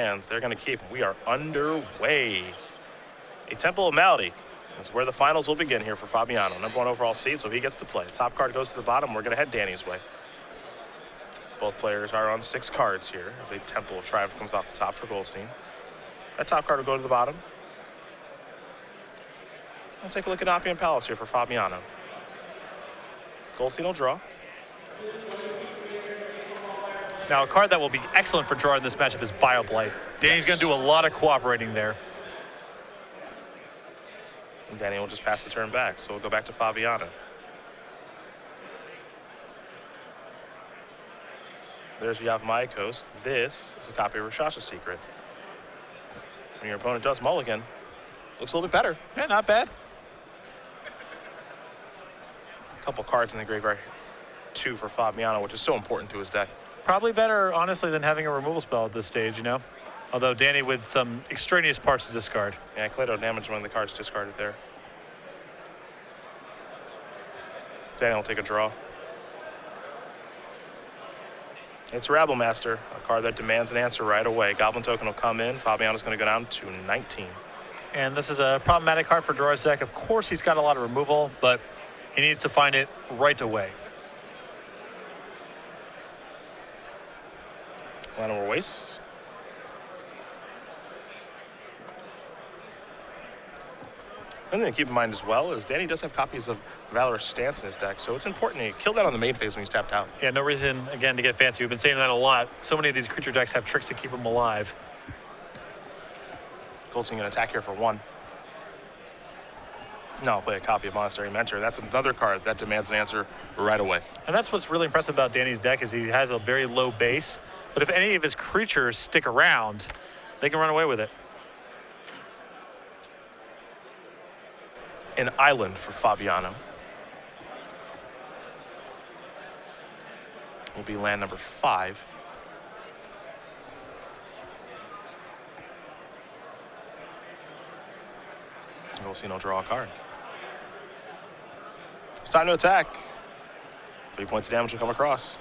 hands. They're going to keep. We are underway. A Temple of Malady is where the finals will begin here for Fabiano. #1 overall seed, so he gets to play. Top card goes to the bottom. We're going to head Danny's way. Both players are on 6 cards here as a Temple of Triumph comes off the top for Goldstein. That top card will go to the bottom. We'll take a look at Oppian Palace here for Fabiano. Goldstein will draw. Now, a card that will be excellent for Gerard in this matchup is Bioblight. Danny's going to do a lot of cooperating there. And Danny will just pass the turn back, so we'll go back to Fabiano. There's Yavimaya Coast. This is a copy of Rashasha's Secret. When your opponent does mulligan, looks a little bit better. Yeah, not bad. A couple cards in the graveyard. 2 for Fabiano, which is so important to his deck. Probably better, honestly, than having a removal spell at this stage, you know? Although Danny with some extraneous parts to discard. Yeah, Kaleido damage one of the cards discarded there. Danny will take a draw. It's Rabble Master, a card that demands an answer right away. Goblin token will come in. Fabiano's going to go down to 19. And this is a problematic card for Gerard's deck. Of course, he's got a lot of removal, but he needs to find it right away. Llanowar Waste. One thing to keep in mind as well is Danny does have copies of Valorous Stance in his deck, so it's important to kill that on the main phase when he's tapped out. Yeah, no reason, again, to get fancy. We've been saying that a lot. So many of these creature decks have tricks to keep them alive. Goldstein going to attack here for 1. No, I'll play a copy of Monastery Mentor. That's another card that demands an answer right away. And that's what's really impressive about Danny's deck is he has a very low base, but if any of his creatures stick around, they can run away with it. An island for Fabiano. Will be land number 5. Goldstein will draw a card. It's time to attack. 3 points of damage will come across.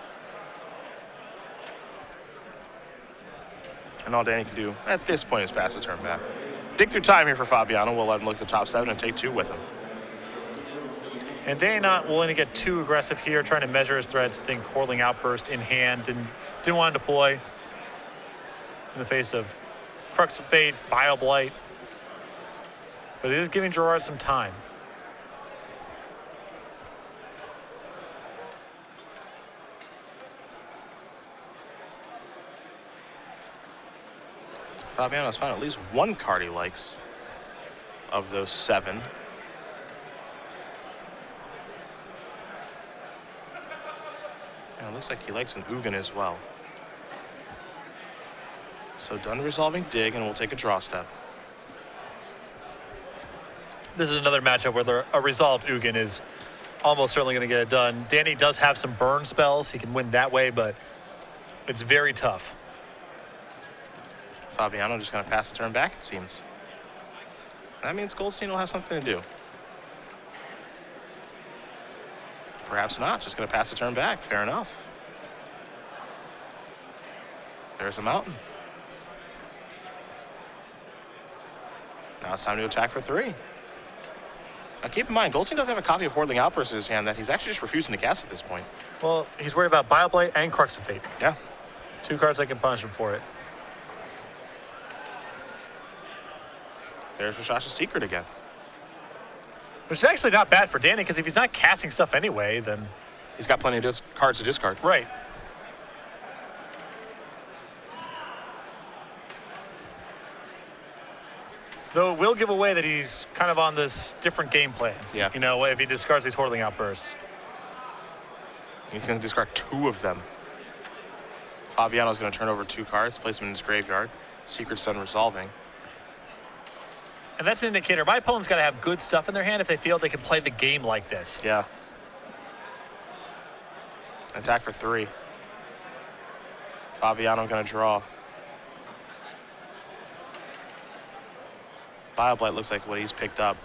And all Danny can do at this point is pass the turn back. Dig through time here for Fabiano. We'll let him look at the top 7 and take 2 with him. And Danny not willing to get too aggressive here, trying to measure his threats, think Corling Outburst in hand, didn't want to deploy in the face of Crux of Fate, Bioblight. But it is giving Gerard some time. Fabiano has found at least 1 card he likes of those 7. And it looks like he likes an Ugin as well. So done resolving Dig, and we'll take a draw step. This is another matchup where a resolved Ugin is almost certainly going to get it done. Danny does have some burn spells. He can win that way, but it's very tough. Fabiano just going to pass the turn back, it seems. That means Goldstein will have something to do. Perhaps not, just going to pass the turn back. Fair enough. There's a mountain. Now it's time to attack for 3. Now keep in mind, Goldstein does have a copy of Whirling Outburst in his hand that he's actually just refusing to cast at this point. Well, he's worried about Bioblight and Crux of Fate. Yeah. 2 cards that can punish him for it. There's Rashasha's Secret again. Which is actually not bad for Danny, because if he's not casting stuff anyway, then... He's got plenty of cards to discard. Right. Though it will give away that he's kind of on this different game plan. Yeah. You know, if he discards these Whirling Outbursts. He's going to discard 2 of them. Fabiano's going to turn over 2 cards, place them in his graveyard. Secret's done resolving. And that's an indicator. My opponent's got to have good stuff in their hand if they feel they can play the game like this. Yeah. Attack for 3. Fabiano going to draw. Bioblight looks like what he's picked up.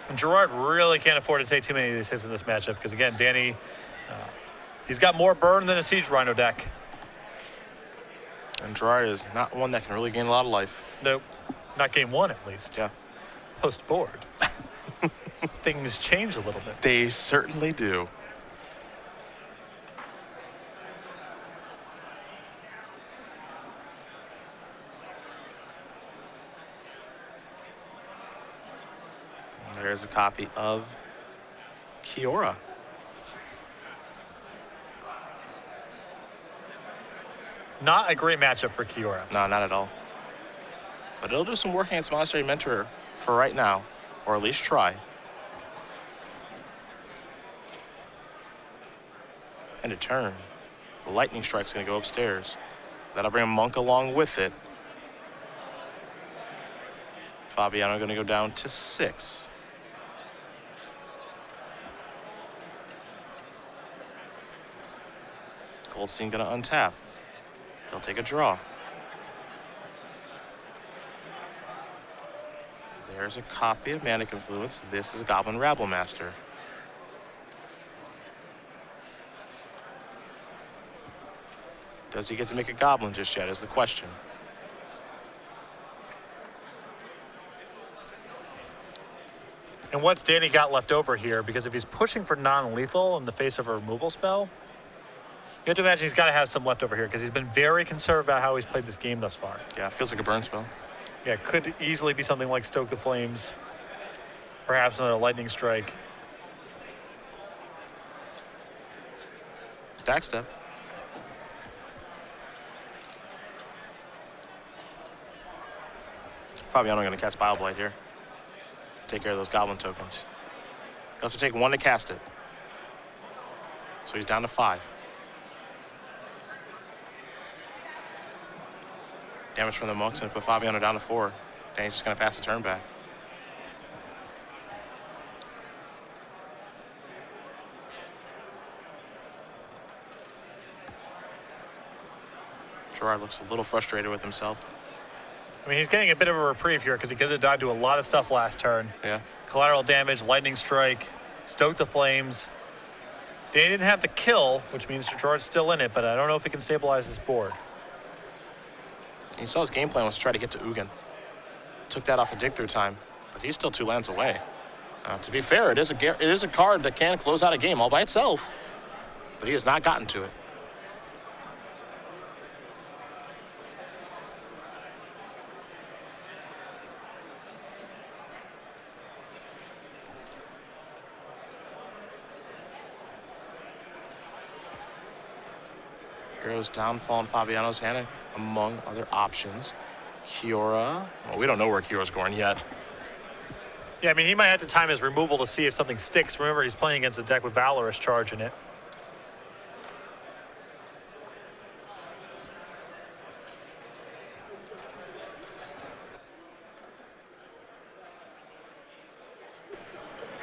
And Gerard really can't afford to take too many of these hits in this matchup because, again, Danny He's got more burn than a Siege Rhino deck. And Gerard is not one that can really gain a lot of life. Nope. Not game one, at least. Yeah. Post-board. Things change a little bit. They certainly do. There's a copy of Kiora. Not a great matchup for Kiora. No, not at all. But it'll do some work against Monastery Mentor for right now, or at least try. And a turn. The Lightning Strike's going to go upstairs. That'll bring a Monk along with it. Fabiano going to go down to 6. Goldstein going to untap. He'll take a draw. There's a copy of Manic Influence. This is a Goblin Rabble Master. Does he get to make a Goblin just yet is the question. And what's Danny got left over here? Because if he's pushing for non-lethal in the face of a removal spell, you have to imagine he's got to have some left over here because he's been very conservative about how he's played this game thus far. Yeah, it feels like a burn spell. Yeah, it could easily be something like Stoke the Flames, perhaps another Lightning Strike. Stack step. Fabiano going to cast Bile Blight here. Take care of those Goblin tokens. You have to take 1 to cast it. So he's down to 5. Damage from the Monks and put Fabiano down to 4. Then he's just going to pass the turn back. Gerard looks a little frustrated with himself. I mean, he's getting a bit of a reprieve here because he could have died to a lot of stuff last turn. Yeah. Collateral damage, Lightning Strike, Stoke the Flames. Danny didn't have the kill, which means Gerard's still in it, but I don't know if he can stabilize his board. You saw his game plan was to try to get to Ugin. Took that off a dig through time, but he's still 2 lands away. To be fair, it is a card that can close out a game all by itself, but he has not gotten to it. Hero's Downfall in Fabiano's hand, among other options. Kiora. Well, we don't know where Kiora's going yet. Yeah, I mean, he might have to time his removal to see if something sticks. Remember, he's playing against a deck with Valorous Charge in it.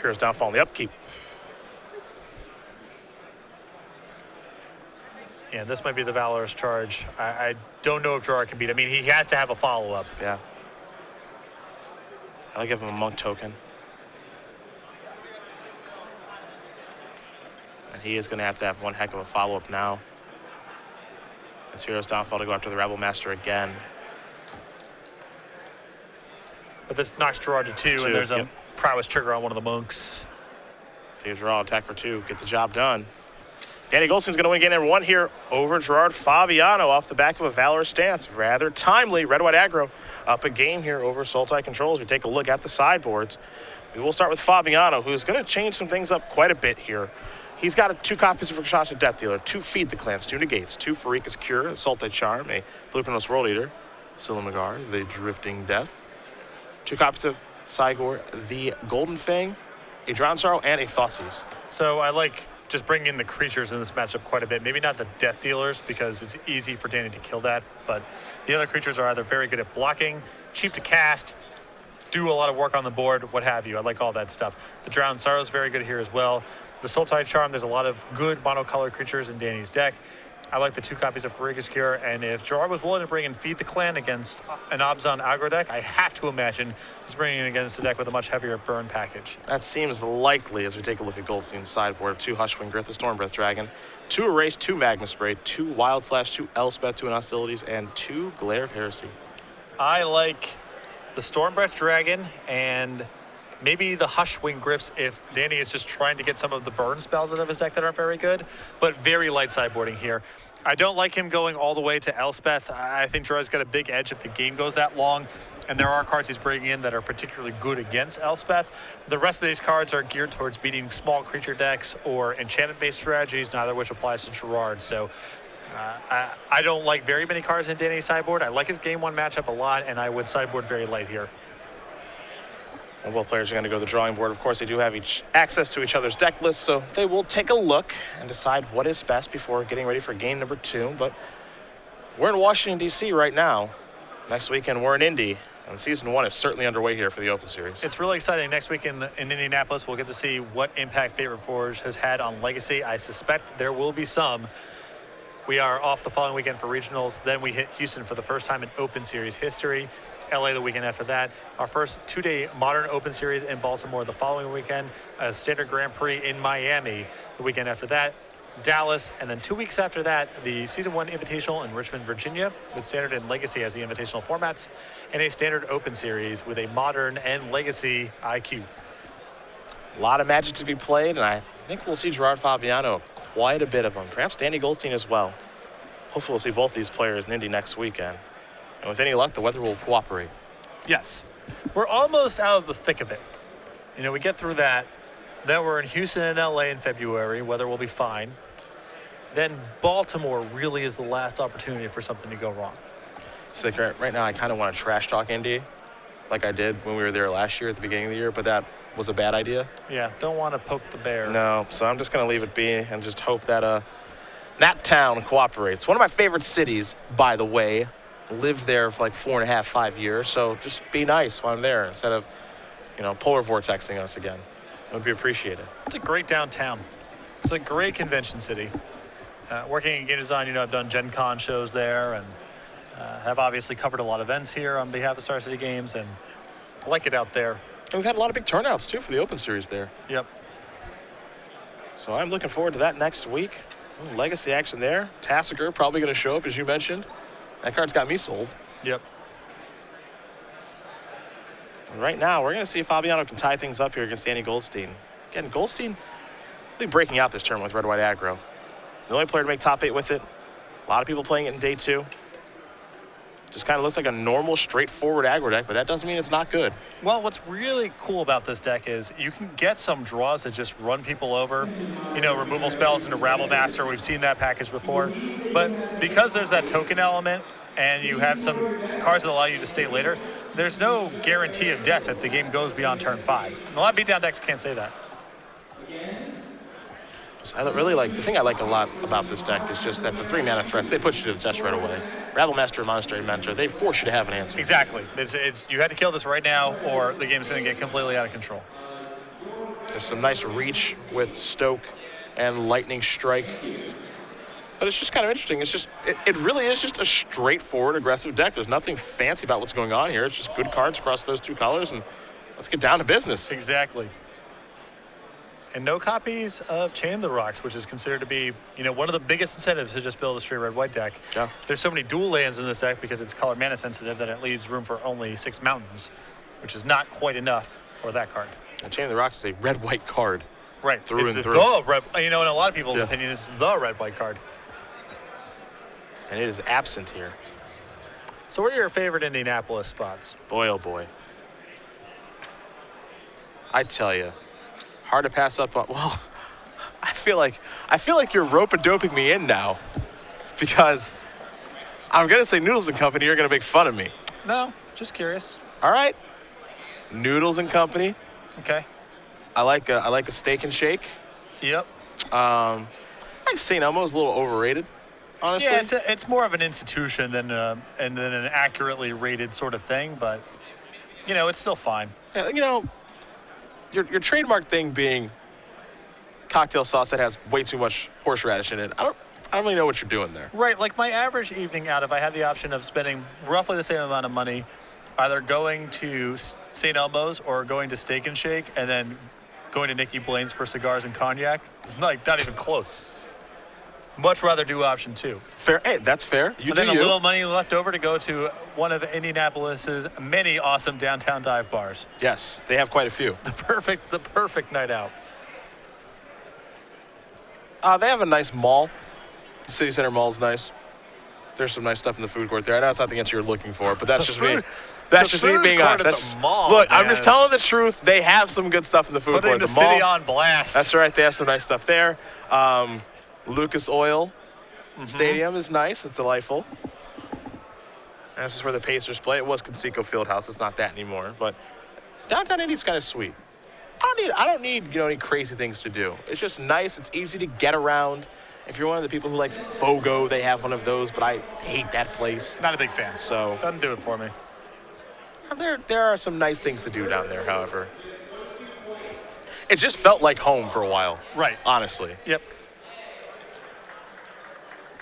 Hero's Downfall in the upkeep. Yeah, this might be the Valorous Charge. I don't know if Gerard can beat it. I mean, he has to have a follow-up. Yeah. I'll give him a Monk token. And he is going to have one heck of a follow-up now. It's Hero's Downfall to go after the Rebel Master again. But this knocks Gerard to 2, and there's a prowess trigger on one of the Monks. Take a draw, attack for 2, get the job done. Danny Goldstein's going to win game number 1 here over Gerard Fabiano off the back of a Valorous stance. Rather timely. Red-white aggro up a game here over Sultai Controls. We take a look at the sideboards. We will start with Fabiano, who's going to change some things up quite a bit here. He's got 2 copies of Rakshasa Death Dealer, 2 Feed the Clans, 2 Negates, 2 Farika's Cure, Sultai Charm, a Blueprint World Eater, Silamagar, the Drifting Death, 2 copies of Tasigur, the Golden Fang, a Drowned Sorrow, and a Thoughtseize. So I like just bringing in the creatures in this matchup quite a bit. Maybe not the Death Dealers because it's easy for Danny to kill that, but the other creatures are either very good at blocking, cheap to cast, do a lot of work on the board, what have you. I like all that stuff. The Drowned Sorrow is very good here as well. The Sultai Charm, there's a lot of good monocolor creatures in Danny's deck. I like the 2 copies of Farika's Cure, and if Gerard was willing to bring in Feed the Clan against an Obzon aggro deck, I have to imagine he's bringing it against a deck with a much heavier burn package. That seems likely as we take a look at Goldstein's sideboard. 2 Hushwing Grith, a Stormbreath Dragon, 2 Erase, 2 Magma Spray, 2 Wild Slash, 2 Elspeth, 2 Hostilities, and 2 Glare of Heresy. I like the Stormbreath Dragon and maybe the Hushwing Gryphs if Danny is just trying to get some of the burn spells out of his deck that aren't very good, but very light sideboarding here. I don't like him going all the way to Elspeth. I think Gerard's got a big edge if the game goes that long, and there are cards he's bringing in that are particularly good against Elspeth. The rest of these cards are geared towards beating small creature decks or enchantment-based strategies, neither of which applies to Gerard. So I don't like very many cards in Danny's sideboard. I like his game 1 matchup a lot, and I would sideboard very light here. And both players are going to go to the drawing board. Of course, they do have access to each other's deck lists, so they will take a look and decide what is best before getting ready for game number 2. But we're in Washington, D.C. right now. Next weekend, we're in Indy, and Season 1 is certainly underway here for the Open Series. It's really exciting. Next week in Indianapolis, we'll get to see what impact Favorite Forge has had on Legacy. I suspect there will be some. We are off the following weekend for regionals. Then we hit Houston for the first time in Open Series history. LA the weekend after that. Our first 2-day Modern Open Series in Baltimore the following weekend. A Standard Grand Prix in Miami the weekend after that. Dallas, and then 2 weeks after that, the Season 1 Invitational in Richmond, Virginia, with Standard and Legacy as the invitational formats, and a Standard Open Series with a Modern and Legacy IQ. A lot of Magic to be played, and I think we'll see Gerard Fabiano quite a bit of them. Perhaps Danny Goldstein as well. Hopefully we'll see both these players in Indy next weekend. And with any luck, the weather will cooperate. Yes. We're almost out of the thick of it. You know, we get through that. Then we're in Houston and LA in February. Weather will be fine. Then Baltimore really is the last opportunity for something to go wrong. So like right now, I kind of want to trash talk Indy like I did when we were there last year at the beginning of the year, but that was a bad idea. Yeah, don't want to poke the bear. No, so I'm just going to leave it be and just hope that Naptown cooperates. One of my favorite cities, by the way. Lived there for like 4.5, 5 years, so just be nice while I'm there instead of, polar vortexing us again. It would be appreciated. It's a great downtown. It's a great convention city. Working in game design, I've done Gen Con shows there and have obviously covered a lot of events here on behalf of Star City Games, and I like it out there. And we've had a lot of big turnouts, too, for the Open Series there. Yep. So I'm looking forward to that next week. Legacy action there. Tasigur probably going to show up, as you mentioned. That card's got me sold. Yep. And right now, we're going to see if Fabiano can tie things up here against Danny Goldstein. Again, Goldstein really breaking out this tournament with red-white aggro. The only player to make top 8 with it. A lot of people playing it in day 2. Just kind of looks like a normal, straightforward aggro deck, but that doesn't mean it's not good. Well, what's really cool about this deck is you can get some draws that just run people over. Removal spells into Rabble Master. We've seen that package before. But because there's that token element and you have some cards that allow you to stay later, there's no guarantee of death if the game goes beyond turn 5. And a lot of beatdown decks can't say that. So I really like, the thing I like a lot about this deck is just that the 3 mana threats, they put you to the test right away. Rabble Master and Monastery Mentor, they force you to have an answer. Exactly. It's you had to kill this right now or the game's going to get completely out of control. There's some nice reach with Stoke and Lightning Strike. But it's just kind of interesting. It's just, it really is just a straightforward aggressive deck. There's nothing fancy about what's going on here. It's just good cards across those 2 colors, and let's get down to business. Exactly. And no copies of Chain of the Rocks, which is considered to be, one of the biggest incentives to just build a straight red-white deck. Yeah. There's so many dual lands in this deck because it's color mana sensitive that it leaves room for only 6 mountains, which is not quite enough for that card. And Chain of the Rocks is a red-white card. Right. Through it's and through. in a lot of people's opinion, it's the red-white card. And it is absent here. So what are your favorite Indianapolis spots? Boy, oh boy. I tell you. Hard to pass up on. Well, I feel like you're rope-a-doping me in now, because I'm gonna say Noodles and Company. You're gonna make fun of me. No, just curious. All right, Noodles and Company. Okay. I like a steak and shake. Yep. I think St. Elmo's a little overrated, honestly. Yeah, it's more of an institution than an accurately rated sort of thing, but it's still fine. Yeah, Your trademark thing being cocktail sauce that has way too much horseradish in it. I I don't really know what you're doing there. Right, like my average evening out, if I had the option of spending roughly the same amount of money, either going to St. Elmo's or going to Steak and Shake, and then going to Nikki Blaine's for cigars and cognac, it's not even close. Much rather do option 2. Fair. Hey, that's fair. You and do then a you. little money left over to go to one of Indianapolis's many awesome downtown dive bars. Yes, they have quite a few. The perfect night out. They have a nice mall. The City Center Mall is nice. There's some nice stuff in the food court there. I know it's not the answer you're looking for, but that's just me. That's just me being honest. At the mall, look, man. I'm just telling the truth. They have some good stuff in the food court. Putting the mall, city on blast. That's right. They have some nice stuff there. Lucas Oil Stadium is nice. It's delightful. And this is where the Pacers play. It was Conseco Fieldhouse. It's not that anymore. But downtown Indy's kind of sweet. I don't need any crazy things to do. It's just nice. It's easy to get around. If you're one of the people who likes Fogo, they have one of those, but I hate that place. Not a big fan. So doesn't do it for me. There are some nice things to do down there, however. It just felt like home for a while. Right. Honestly. Yep.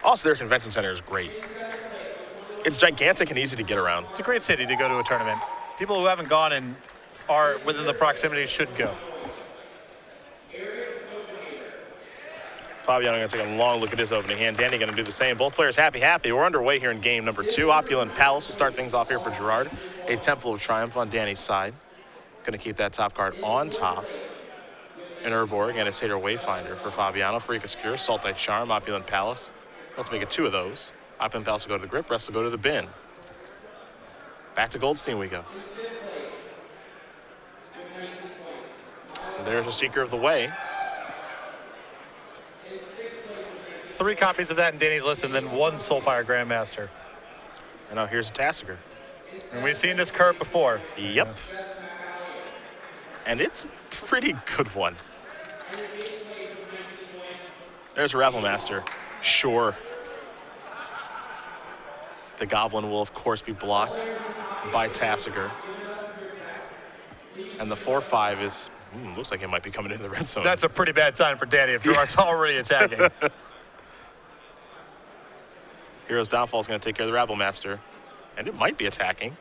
Also, their convention center is great. It's gigantic and easy to get around. It's a great city to go to a tournament. People who haven't gone and are within the proximity should go. Fabiano going to take a long look at his opening hand. Danny going to do the same. Both players happy. We're underway here in game number 2. Opulent Palace will start things off here for Gerard. A Temple of Triumph on Danny's side. Going to keep that top card on top. An Urborg and a Satyr Wayfinder for Fabiano. Freakus Cure, Saltite Charm, Opulent Palace. Let's make it 2 of those. Opulent Palace will go to the grip, rest will go to the bin. Back to Goldstein we go. And there's a Seeker of the Way. 3 copies of that in Danny's list, and then 1 Soulfire Grandmaster. And now here's a Tasigur. And we've seen this card before. Yep. And it's a pretty good one. There's a Rabble Master. Sure. The Goblin will, of course, be blocked by Tasigur. And the 4/5 is, looks like it might be coming into the red zone. That's a pretty bad sign for Danny if Gerard's already attacking. Hero's Downfall is going to take care of the Rabble Master. And it might be attacking.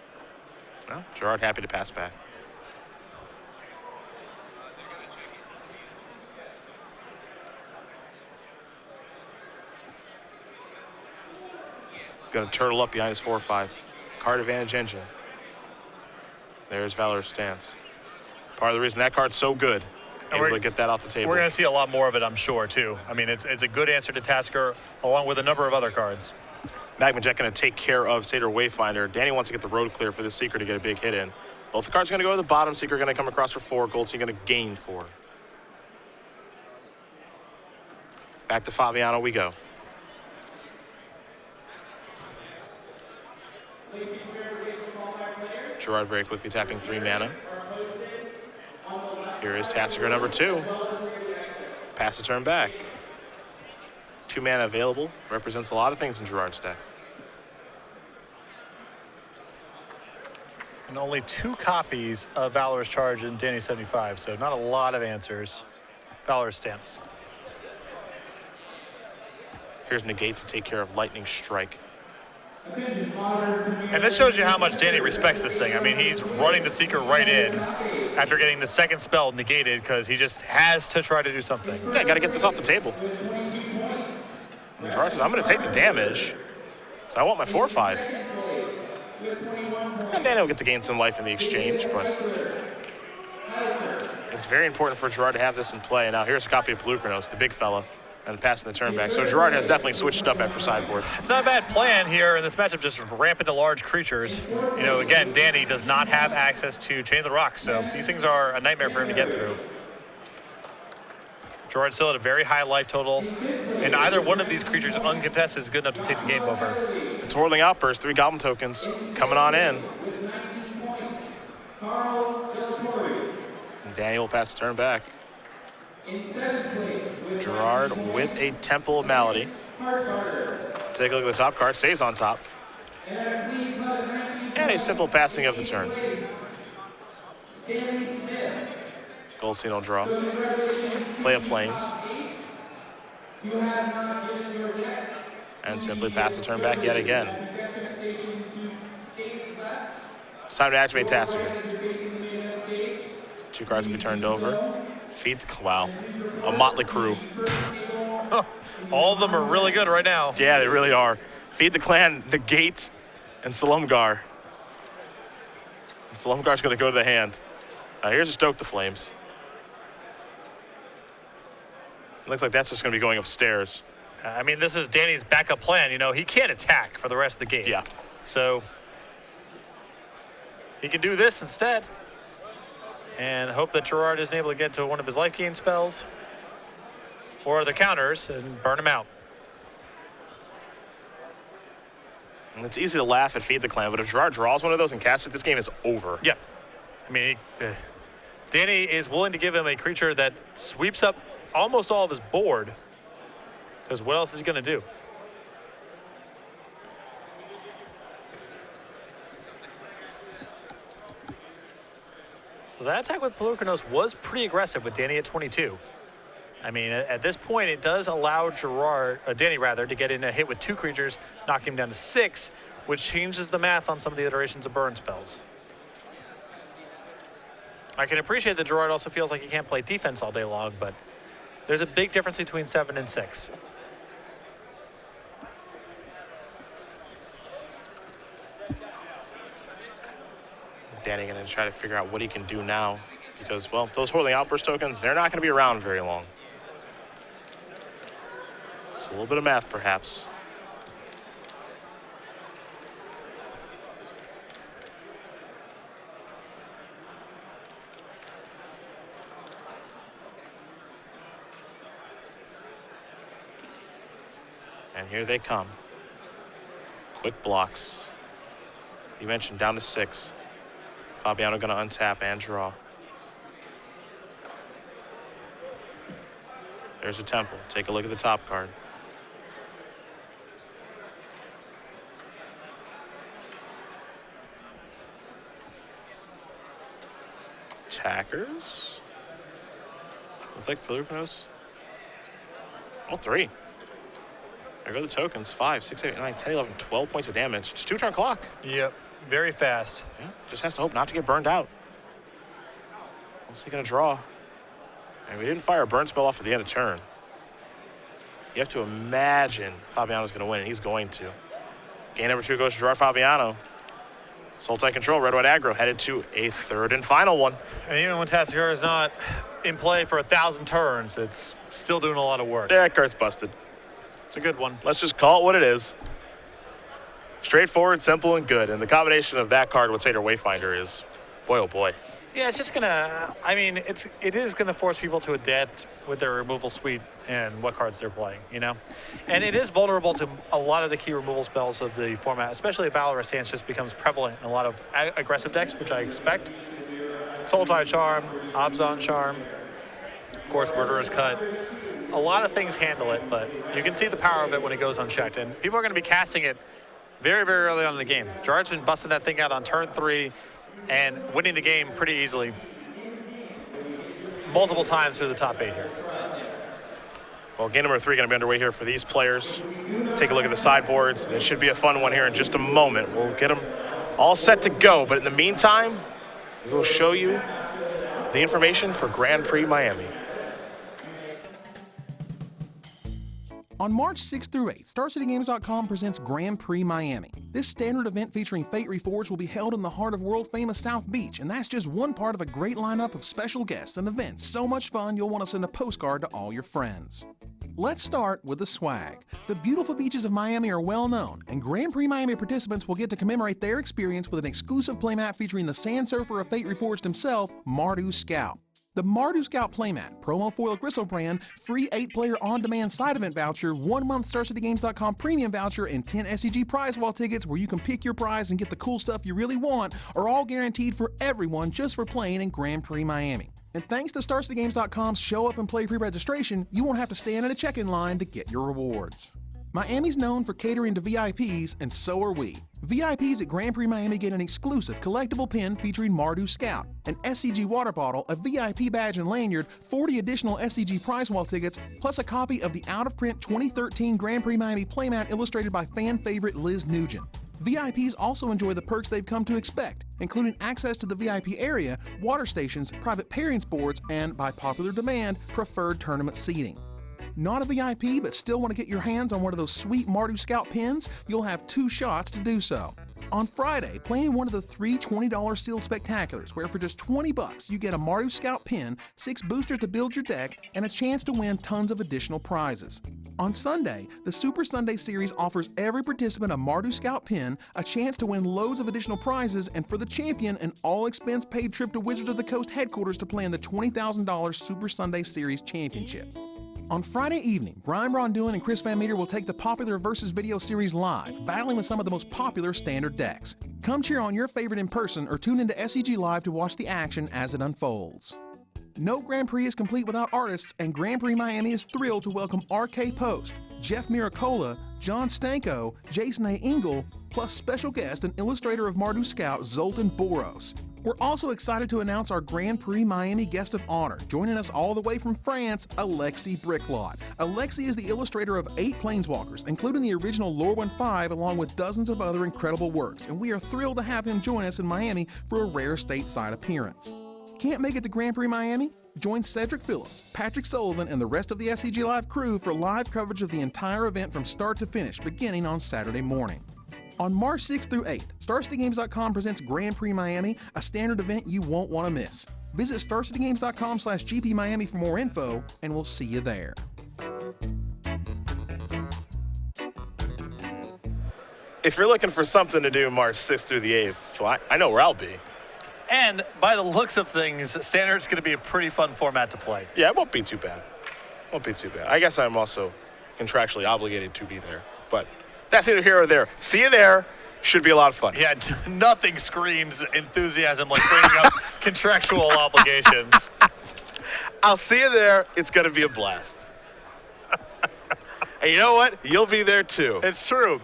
Well, Gerard happy to pass back. Going to turtle up behind his 4/5. Card advantage engine. There's Valor's Stance. Part of the reason that card's so good. Able to get that off the table. We're going to see a lot more of it, I'm sure, too. I mean, it's a good answer to Tasigur, along with a number of other cards. Magma Jet going to take care of Satyr Wayfinder. Danny wants to get the road clear for the Seeker to get a big hit in. Both the cards are going to go to the bottom. Seeker going to come across for 4. Goldstein going to gain 4. Back to Fabiano we go. Gerard very quickly tapping 3 mana. Here is Tasigur number 2. Pass the turn back. 2 mana available. Represents a lot of things in Gerard's deck. And only 2 copies of Valor's Charge in Danny 75, so not a lot of answers. Valor's Stance. Here's Negate to take care of Lightning Strike. And this shows you how much Danny respects this thing. I mean, he's running the Seeker right in after getting the second spell negated because he just has to try to do something. Yeah, got to get this off the table. And Gerard says, I'm going to take the damage, so I want my 4/5. And Danny will get to gain some life in the exchange, but it's very important for Gerard to have this in play. Now here's a copy of Pelucranos, the big fella, and passing the turn back. So Gerard has definitely switched up after sideboard. It's not a bad plan here in this matchup, just ramp into large creatures. You know, again, Danny does not have access to Chain of the Rocks, so these things are a nightmare for him to get through. Gerard still at a very high life total, and either one of these creatures uncontested is good enough to take the game over. Twirling Outburst, 3 Goblin tokens coming on in. And Danny will pass the turn back. Gerard with a Temple of Malady. Take a look at the top card, stays on top. And a simple passing of the turn. Goldstein will draw. Play of Plains. And simply pass the turn back yet again. It's time to activate Tasigur. 2 cards will be turned over. Feed the, wow, a motley crew. All of them are really good right now. Yeah, they really are. Feed the Clan, Negate, and Salumgar. And Salumgar's going to go to the hand. Here's a Stoke the Flames. Looks like that's just going to be going upstairs. I mean, this is Danny's backup plan. You know, he can't attack for the rest of the game. Yeah. So he can do this instead and hope that Gerard isn't able to get to one of his life gain spells or the counters and burn him out. And it's easy to laugh at Feed the Clan, but if Gerard draws one of those and casts it, this game is over. Yeah. I mean, Danny is willing to give him a creature that sweeps up almost all of his board, because what else is he going to do? Well, that attack with Pelucanos was pretty aggressive with Danny at 22. I mean, at this point, it does allow Danny to get in a hit with 2 creatures, knock him down to 6, which changes the math on some of the iterations of burn spells. I can appreciate that Gerard also feels like he can't play defense all day long, but there's a big difference between 7 and 6. Danny going to try to figure out what he can do now because, well, those Whirling Outburst tokens, they're not going to be around very long. It's a little bit of math, perhaps. And here they come. Quick blocks. You mentioned down to 6. Fabiano going to untap and draw. There's a Temple. Take a look at the top card. Attackers. Looks like Pelucanos. All 3. There go the tokens. 5, 6, 8, 9, 10, 11, 12 points of damage. Just 2-turn clock. Yep, very fast. Yeah, just has to hope not to get burned out. What's he going to draw? And we didn't fire a burn spell off at the end of turn. You have to imagine Fabiano's going to win, and he's going to. Game number 2 goes to Gerard Fabiano. Sultai control, red-white aggro, headed to a 3rd and final one. And even when Tasigur is not in play for 1,000 turns, it's still doing a lot of work. Yeah, that card's busted. It's a good one. Let's just call it what it is. Straightforward, simple, and good. And the combination of that card with Seder Wayfinder is, boy, oh boy. Yeah, it's just gonna, I mean, it is gonna force people to adapt with their removal suite and what cards they're playing, you know? And it is vulnerable to a lot of the key removal spells of the format, especially if Valorous Stance just becomes prevalent in a lot of aggressive decks, which I expect. Sultai Charm, Abzan Charm, of course, Murderer's Cut. A lot of things handle it, but you can see the power of it when it goes unchecked. And people are gonna be casting it very, very early on in the game. Gerard's been busting that thing out on turn 3 and winning the game pretty easily multiple times through the top 8 here. Well, game number 3 going to be underway here for these players. Take a look at the sideboards. It should be a fun one here in just a moment. We'll get them all set to go, but in the meantime, we will show you the information for Grand Prix Miami. On March 6th through 8th, StarCityGames.com presents Grand Prix Miami. This standard event featuring Fate Reforged will be held in the heart of world-famous South Beach, and that's just one part of a great lineup of special guests and events. So much fun, you'll want to send a postcard to all your friends. Let's start with the swag. The beautiful beaches of Miami are well known, and Grand Prix Miami participants will get to commemorate their experience with an exclusive playmat featuring the Sand Surfer of Fate Reforged himself, Mardu Scout. The Mardu Scout playmat, promo foil Gristle brand, free 8-player on-demand side event voucher, 1-month StarCityGames.com premium voucher, and 10 SCG prize wall tickets where you can pick your prize and get the cool stuff you really want are all guaranteed for everyone just for playing in Grand Prix Miami. And thanks to StarCityGames.com's show up and play pre-registration, you won't have to stand in a check-in line to get your rewards. Miami's known for catering to VIPs, and so are we. VIPs at Grand Prix Miami get an exclusive collectible pin featuring Mardu Scout, an SCG water bottle, a VIP badge and lanyard, 40 additional SCG prize wall tickets, plus a copy of the out-of-print 2013 Grand Prix Miami playmat illustrated by fan favorite Liz Nugent. VIPs also enjoy the perks they've come to expect, including access to the VIP area, water stations, private pairings boards, and, by popular demand, preferred tournament seating. Not a VIP, but still want to get your hands on one of those sweet Mardu Scout pins? You'll have 2 shots to do so. On Friday, play in one of the 3 $20 sealed spectaculars, where for just $20 you get a Mardu Scout pin, 6 boosters to build your deck, and a chance to win tons of additional prizes. On Sunday, the Super Sunday Series offers every participant a Mardu Scout pin, a chance to win loads of additional prizes, and for the champion, an all-expense-paid trip to Wizards of the Coast headquarters to play in the $20,000 Super Sunday Series Championship. On Friday evening, Brian Bronduin and Chris Van Meter will take the popular Versus video series live, battling with some of the most popular standard decks. Come cheer on your favorite in person or tune into SCG Live to watch the action as it unfolds. No Grand Prix is complete without artists, and Grand Prix Miami is thrilled to welcome RK Post, Jeff Miracola, John Stanko, Jason A. Engel, plus special guest and illustrator of Mardu Scout, Zoltan Boros. We're also excited to announce our Grand Prix Miami guest of honor. Joining us all the way from France, Alexi Bricklot. Alexi is the illustrator of 8 Planeswalkers, including the original Lorwyn 5, along with dozens of other incredible works, and we are thrilled to have him join us in Miami for a rare stateside appearance. Can't make it to Grand Prix Miami? Join Cedric Phillips, Patrick Sullivan, and the rest of the SCG Live crew for live coverage of the entire event from start to finish, beginning on Saturday morning. On March 6th through 8th, StarCityGames.com presents Grand Prix Miami, a standard event you won't want to miss. Visit StarCityGames.com/GP Miami for more info, and we'll see you there. If you're looking for something to do March 6th through the 8th, well, I know where I'll be. And by the looks of things, Standard's going to be a pretty fun format to play. Yeah, it won't be too bad. Won't be too bad. I guess I'm also contractually obligated to be there, but that's neither here or there. See you there. Should be a lot of fun. Yeah, nothing screams enthusiasm like bringing up contractual obligations. I'll see you there. It's going to be a blast. And you know what? You'll be there too. It's true.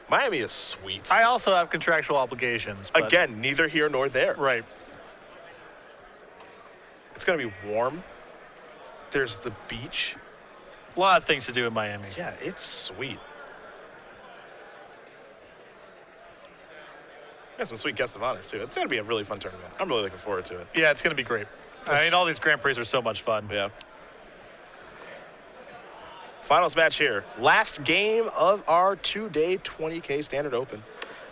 Miami is sweet. I also have contractual obligations. But again, neither here nor there. Right. It's going to be warm. There's the beach. A lot of things to do in Miami. Yeah, it's sweet. Got some sweet guests of honor, too. It's going to be a really fun tournament. I'm really looking forward to it. Yeah, it's going to be great. I mean, all these Grand Prix are so much fun. Yeah. Finals match here. Last game of our 2-day 20K Standard Open.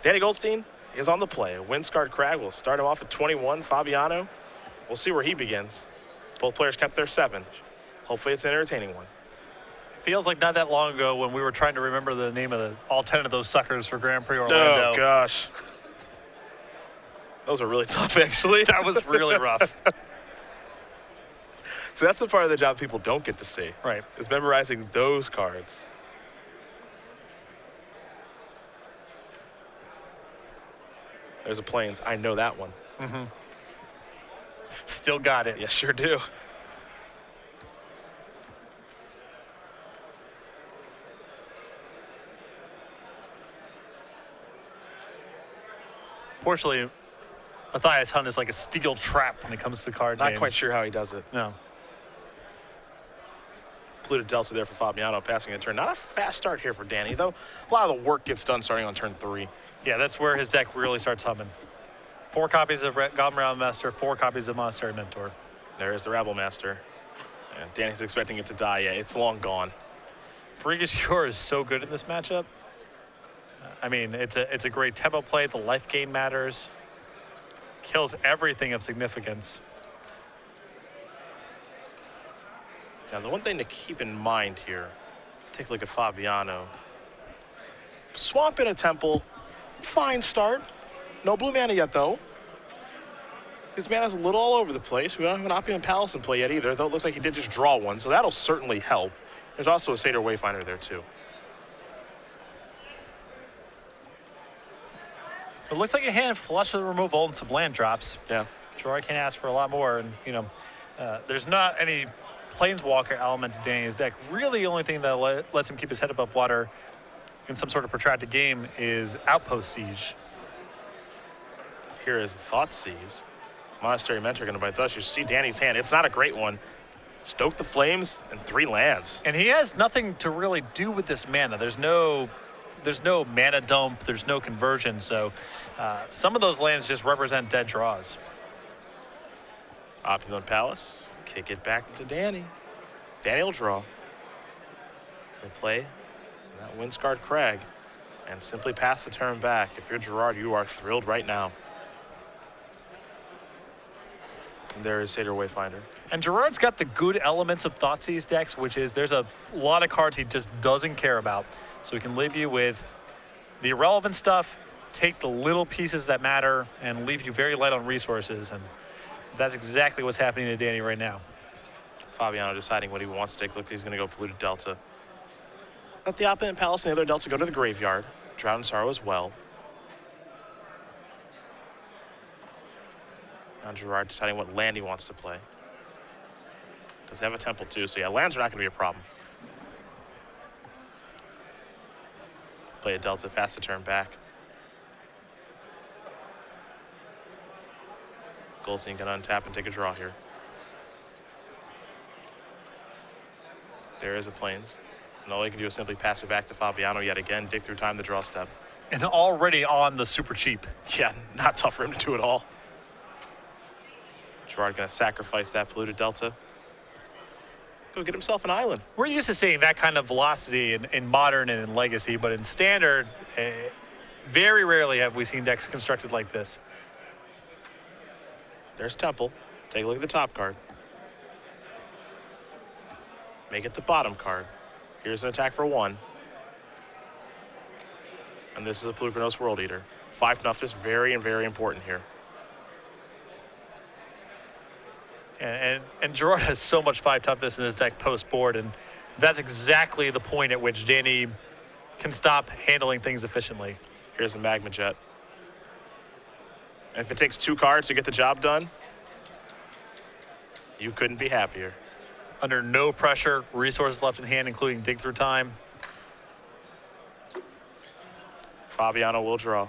Danny Goldstein is on the play. Windscarred Crag will start him off at 21. Fabiano, we'll see where he begins. Both players kept their 7. Hopefully it's an entertaining one. Feels like not that long ago when we were trying to remember the name of all 10 of those suckers for Grand Prix Orlando. Oh, gosh. Those were really tough, actually. That was really rough. So that's the part of the job people don't get to see. Right. Is memorizing those cards. There's a Plains. I know that one. Mm-hmm. Still got it. Yes, sure do. Fortunately, Matthias Hunt is like a steel trap when it comes to card names. Not quite sure how he does it. No. Polluted Delta there for Fabiano, passing a turn. Not a fast start here for Danny, though. A lot of the work gets done starting on turn 3. Yeah, that's where his deck really starts humming. 4 copies of Goblin Realm Master, 4 copies of Monster and Mentor. There is the Rabble Master. And Danny's expecting it to die. Yeah, it's long gone. Freakish Cure is so good in this matchup. I mean, it's a great tempo play. The life gain matters. Kills everything of significance. Now, the one thing to keep in mind here, take a look at Fabiano. Swamp in a Temple, fine start. No blue mana yet, though. His mana's a little all over the place. We don't have an Opulent Palace in play yet either, though it looks like he did just draw one, so that'll certainly help. There's also a Seder Wayfinder there, too. It looks like a hand flush with removal and some land drops. Yeah. Gerard can't ask for a lot more, and, you know, there's not any Planeswalker element to Danny's deck. Really, the only thing that lets him keep his head above water in some sort of protracted game is Outpost Siege. Here is Thoughtseize. Monastery Mentor going to bite Thus. You see Danny's hand. It's not a great one. Stoke the Flames and 3 lands. And he has nothing to really do with this mana. There's no mana dump. There's no conversion. So some of those lands just represent dead draws. Opulent Palace. Kick it back to Danny. Danny will draw. He'll play that Windscarred Crag and simply pass the turn back. If you're Gerard, you are thrilled right now. And there is Seder Wayfinder. And Gerard's got the good elements of Thoughtseize decks, which is there's a lot of cards he just doesn't care about. So he can leave you with the irrelevant stuff, take the little pieces that matter, and leave you very light on resources. And that's exactly what's happening to Danny right now. Fabiano deciding what he wants to take. Look, he's going to go Polluted Delta. Let the Opulent Palace and the other Delta go to the graveyard. Drown in Sorrow as well. Now Gerard deciding what land he wants to play. Does have a temple too, so yeah, lands are not going to be a problem. Play a Delta, pass the turn back. Goldstein can untap and take a draw here. There is a Plains. And all he can do is simply pass it back to Fabiano yet again, dig through time the draw step. And already on the super cheap. Yeah, not tough for him to do at all. Gerard going to sacrifice that Polluted Delta. Go get himself an island. We're used to seeing that kind of velocity in Modern and in Legacy, but in Standard, very rarely have we seen decks constructed like this. There's Temple. Take a look at the top card. Make it the bottom card. Here's an attack for 1. And this is a Plukernos World Eater. 5 toughness, very and very important here. And Gerard has so much 5 toughness in his deck post-board, and that's exactly the point at which Danny can stop handling things efficiently. Here's a Magma Jet. And if it takes 2 cards to get the job done, you couldn't be happier. Under no pressure, resources left in hand, including dig through time. Fabiano will draw.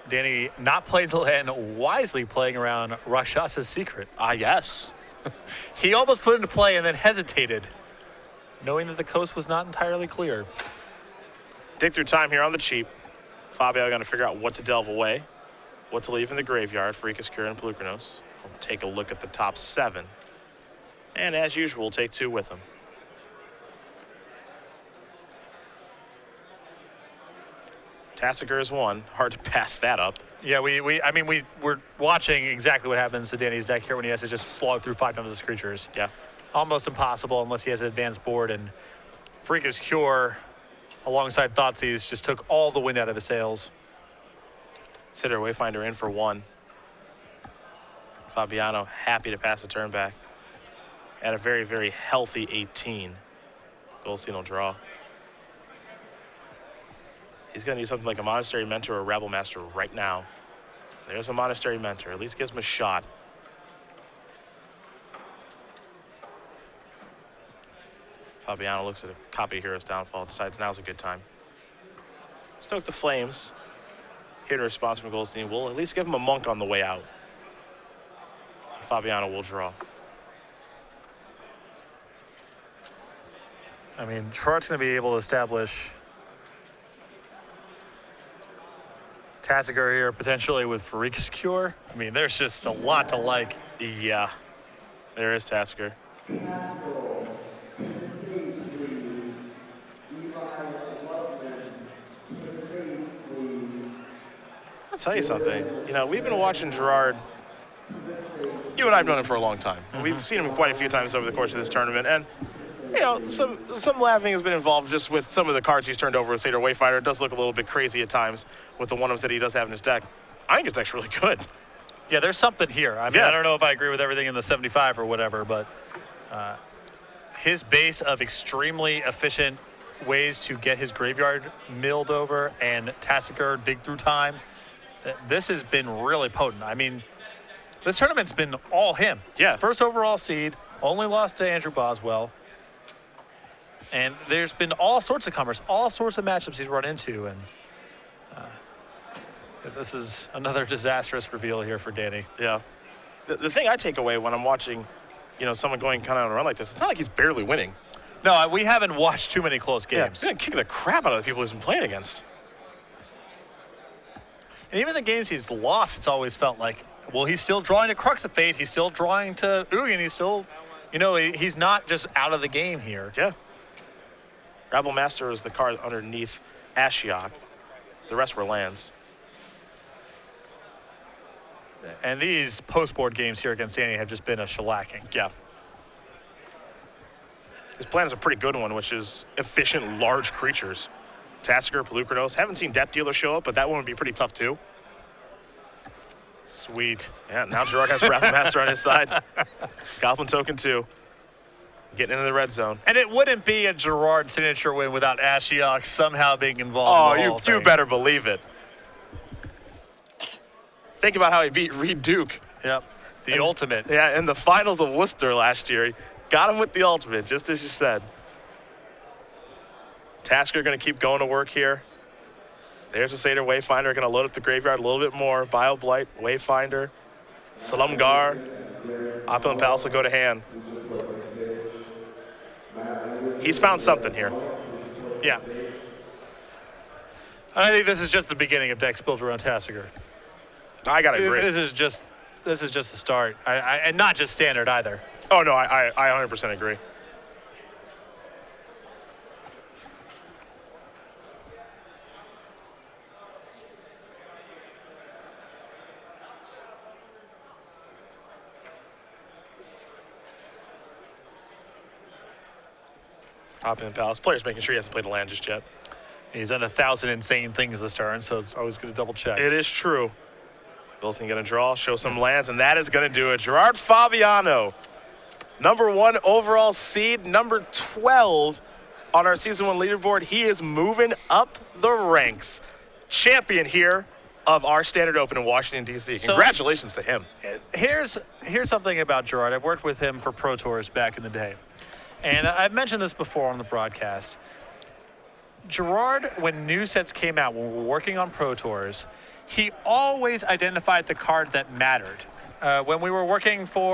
Danny not playing the land, wisely playing around Rakshas's Secret. Ah, yes. He almost put it into play and then hesitated, knowing that the coast was not entirely clear. Dig through time here on the cheap. Fabiano going to figure out what to delve away, what to leave in the graveyard for Icus Cure and Plukernos. We'll take a look at the top 7. And as usual, we'll take 2 with him. Tasigur is 1. Hard to pass that up. Yeah, we're watching exactly what happens to Danny's deck here when he has to just slog through 5 times his creatures. Yeah. Almost impossible unless he has an advanced board, and Freakish Cure alongside Thoughtseize just took all the wind out of his sails. Sitter Wayfinder in for 1. Fabiano happy to pass the turn back. At a very, very healthy 18. Goldstein will draw. He's going to use something like a Monastery Mentor or Rabble Master right now. There's a Monastery Mentor. At least gives him a shot. Fabiano looks at a copy of Hero's Downfall, decides now's a good time. Stoke the Flames. Here in response from Goldstein. We'll at least give him a Monk on the way out. Fabiano will draw. I mean, Gerard's going to be able to establish Tasigur here potentially with Freakish Cure. I mean, there's just a lot to like. Yeah, there is Tasigur. I'll tell you something. You know, we've been watching Gerard. You and I have known him for a long time. We've seen him quite a few times over the course of this tournament, and you know, some laughing has been involved just with some of the cards he's turned over with Seder Wayfinder. It does look a little bit crazy at times with the one-ups that he does have in his deck. I think his deck's really good. Yeah, there's something here. I mean, Yeah. I don't know if I agree with everything in the 75 or whatever, but his base of extremely efficient ways to get his graveyard milled over and Tasigur dig through time, this has been really potent. I mean, this tournament's been all him. Yeah. First overall seed, Only lost to Andrew Boswell. And there's been all sorts of comers, all sorts of matchups he's run into. And this is another disastrous reveal here for Danny. Yeah. The thing I take away when I'm watching, someone going kind of on a run like this, it's not like he's barely winning. No, we haven't watched too many close games. Yeah, he's kicking the crap out of the people he's been playing against. And even the games he's lost, it's always felt like, well, he's still drawing to Crux of Fate. He's still drawing to Ugin. He's still, he's not just out of the game here. Yeah. Rabble Master is the card underneath Ashiok. The rest were lands. And these post-board games here against Danny have just been a shellacking. Yeah. His plan is a pretty good one, which is efficient, large creatures. Tasigur, Pelucranos. Haven't seen Death Dealer show up, but that one would be pretty tough too. Sweet. Yeah, now Gerard has Rabble Master on his side. Goblin Token 2. Getting into the red zone. And it wouldn't be a Gerard signature win without Ashiok somehow being involved in the whole thing. You better believe it. Think about how he beat Reed Duke. Yep, the ultimate. Yeah, in the finals of Worcester last year. He got him with the ultimate, just as you said. Tasker going to keep going to work here. There's a Seder Wayfinder, going to load up the graveyard a little bit more. Bioblight, Wayfinder, Salumgar, Opulent Palace will go to hand. He's found something here. Yeah. I think this is just the beginning of decks built around Tasigur. I gotta agree. This is just the start, and not just standard either. Oh no, I 100% agree. Opulent Palace. Player's making sure he hasn't played a land just yet. He's done 1,000 insane things this turn, so it's always good to double check. It is true. Goldstein going to draw, show some lands, and that is going to do it. Gerard Fabiano, #1 overall seed, number 12 on our Season 1 leaderboard. He is moving up the ranks. Champion here of our Standard Open in Washington, D.C. Congratulations to him. Here's something about Gerard. I've worked with him for Pro Tours back in the day. And I've mentioned this before on the broadcast. Gerard, when new sets came out, when we were working on Pro Tours, he always identified the card that mattered. When we were working for